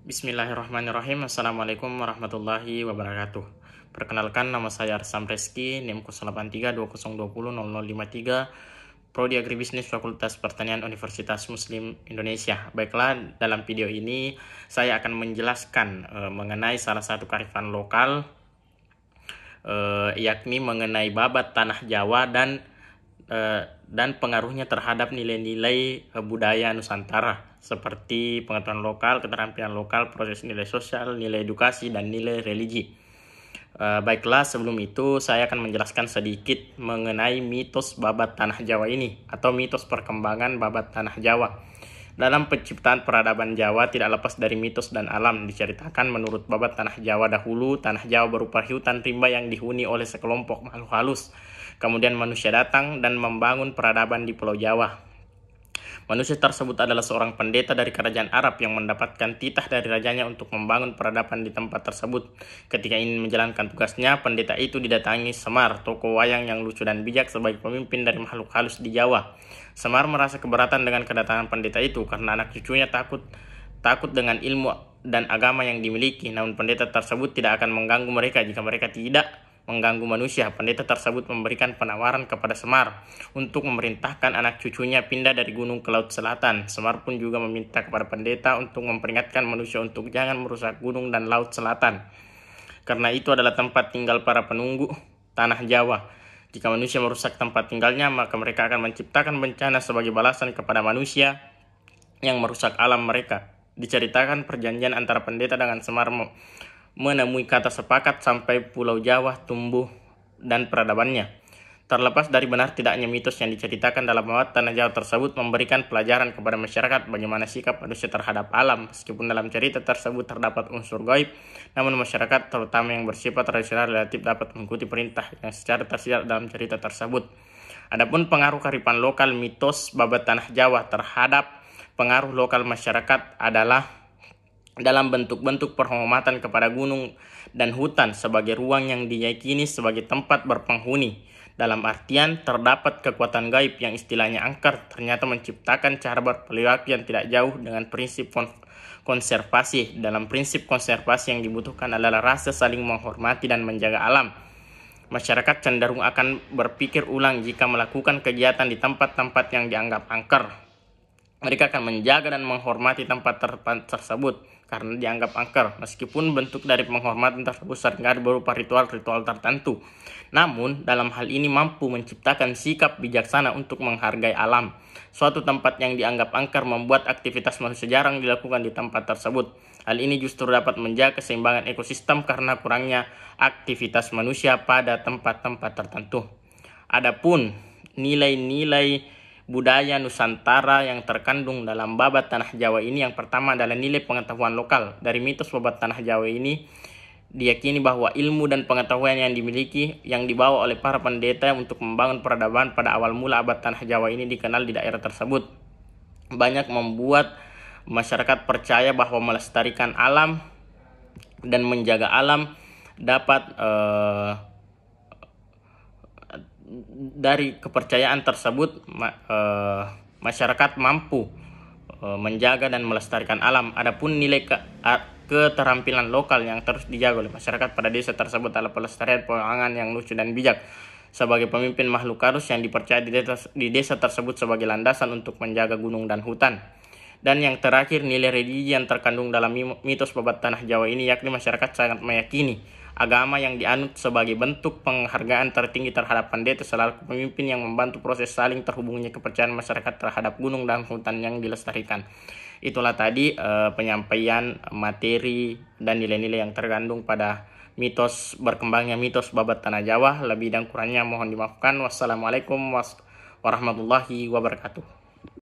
Bismillahirrahmanirrahim. Assalamualaikum warahmatullahi wabarakatuh. Perkenalkan, nama saya Arsam Reski, NIM 0832020053, Prodi Agribisnis Fakultas Pertanian Universitas Muslim Indonesia. Baiklah, dalam video ini saya akan menjelaskan mengenai salah satu kearifan lokal, yakni mengenai babat tanah Jawa dan pengaruhnya terhadap nilai-nilai budaya Nusantara seperti pengetahuan lokal, keterampilan lokal, proses nilai sosial, nilai edukasi, dan nilai religi. Baiklah, sebelum itu saya akan menjelaskan sedikit mengenai mitos babat tanah Jawa ini atau mitos perkembangan babat tanah Jawa. Dalam penciptaan peradaban Jawa tidak lepas dari mitos dan alam. Diceritakan menurut babat tanah Jawa dahulu, tanah Jawa berupa hutan rimba yang dihuni oleh sekelompok makhluk halus. Kemudian manusia datang dan membangun peradaban di Pulau Jawa. Manusia tersebut adalah seorang pendeta dari kerajaan Arab yang mendapatkan titah dari rajanya untuk membangun peradaban di tempat tersebut. Ketika ingin menjalankan tugasnya, pendeta itu didatangi Semar, tokoh wayang yang lucu dan bijak sebagai pemimpin dari makhluk halus di Jawa. Semar merasa keberatan dengan kedatangan pendeta itu karena anak cucunya takut dengan ilmu dan agama yang dimiliki. Namun pendeta tersebut tidak akan mengganggu mereka jika mereka tidak mengganggu manusia. Pendeta tersebut memberikan penawaran kepada Semar untuk memerintahkan anak cucunya pindah dari gunung ke laut selatan. Semar pun juga meminta kepada pendeta untuk memperingatkan manusia untuk jangan merusak gunung dan laut selatan, karena itu adalah tempat tinggal para penunggu tanah Jawa. Jika manusia merusak tempat tinggalnya, maka mereka akan menciptakan bencana sebagai balasan kepada manusia yang merusak alam mereka. Diceritakan perjanjian antara pendeta dengan Semar menemui kata sepakat sampai Pulau Jawa tumbuh dan peradabannya. Terlepas dari benar tidaknya mitos yang diceritakan dalam babat tanah Jawa tersebut memberikan pelajaran kepada masyarakat bagaimana sikap manusia terhadap alam. Meskipun dalam cerita tersebut terdapat unsur gaib, namun masyarakat terutama yang bersifat tradisional relatif dapat mengikuti perintah yang secara tersirat dalam cerita tersebut. Adapun pengaruh kearifan lokal mitos babat tanah Jawa terhadap pengaruh lokal masyarakat adalah dalam bentuk-bentuk penghormatan kepada gunung dan hutan sebagai ruang yang diyakini sebagai tempat berpenghuni. Dalam artian terdapat kekuatan gaib yang istilahnya angker ternyata menciptakan cara berperilaku yang tidak jauh dengan prinsip konservasi. Dalam prinsip konservasi yang dibutuhkan adalah rasa saling menghormati dan menjaga alam. Masyarakat cenderung akan berpikir ulang jika melakukan kegiatan di tempat-tempat yang dianggap angker. Mereka akan menjaga dan menghormati tempat tersebut karena dianggap angker, meskipun bentuk dari penghormatan tersebut seringkali berupa ritual-ritual tertentu. Namun, dalam hal ini mampu menciptakan sikap bijaksana untuk menghargai alam. Suatu tempat yang dianggap angker membuat aktivitas manusia jarang dilakukan di tempat tersebut. Hal ini justru dapat menjaga keseimbangan ekosistem karena kurangnya aktivitas manusia pada tempat-tempat tertentu. Adapun nilai-nilai budaya Nusantara yang terkandung dalam babat tanah Jawa ini, yang pertama adalah nilai pengetahuan lokal. Dari mitos babat tanah Jawa ini diyakini bahwa ilmu dan pengetahuan yang dimiliki yang dibawa oleh para pendeta untuk membangun peradaban pada awal mula abad tanah Jawa ini dikenal di daerah tersebut. Banyak membuat masyarakat percaya bahwa melestarikan alam dan menjaga alam dapat dari kepercayaan tersebut masyarakat mampu menjaga dan melestarikan alam. Adapun nilai keterampilan lokal yang terus dijaga oleh masyarakat pada desa tersebut adalah pelestarian pewayangan yang lucu dan bijak sebagai pemimpin makhluk halus yang dipercaya di desa tersebut sebagai landasan untuk menjaga gunung dan hutan. Dan yang terakhir, nilai religi yang terkandung dalam mitos babat tanah Jawa ini, yakni masyarakat sangat meyakini agama yang dianut sebagai bentuk penghargaan tertinggi terhadap pendeta selaku pemimpin yang membantu proses saling terhubungnya kepercayaan masyarakat terhadap gunung dan hutan yang dilestarikan. Itulah tadi penyampaian materi dan nilai-nilai yang terkandung pada mitos berkembangnya mitos babat tanah Jawa. Lebih dan kurangnya mohon dimaafkan. Wassalamualaikum warahmatullahi wabarakatuh.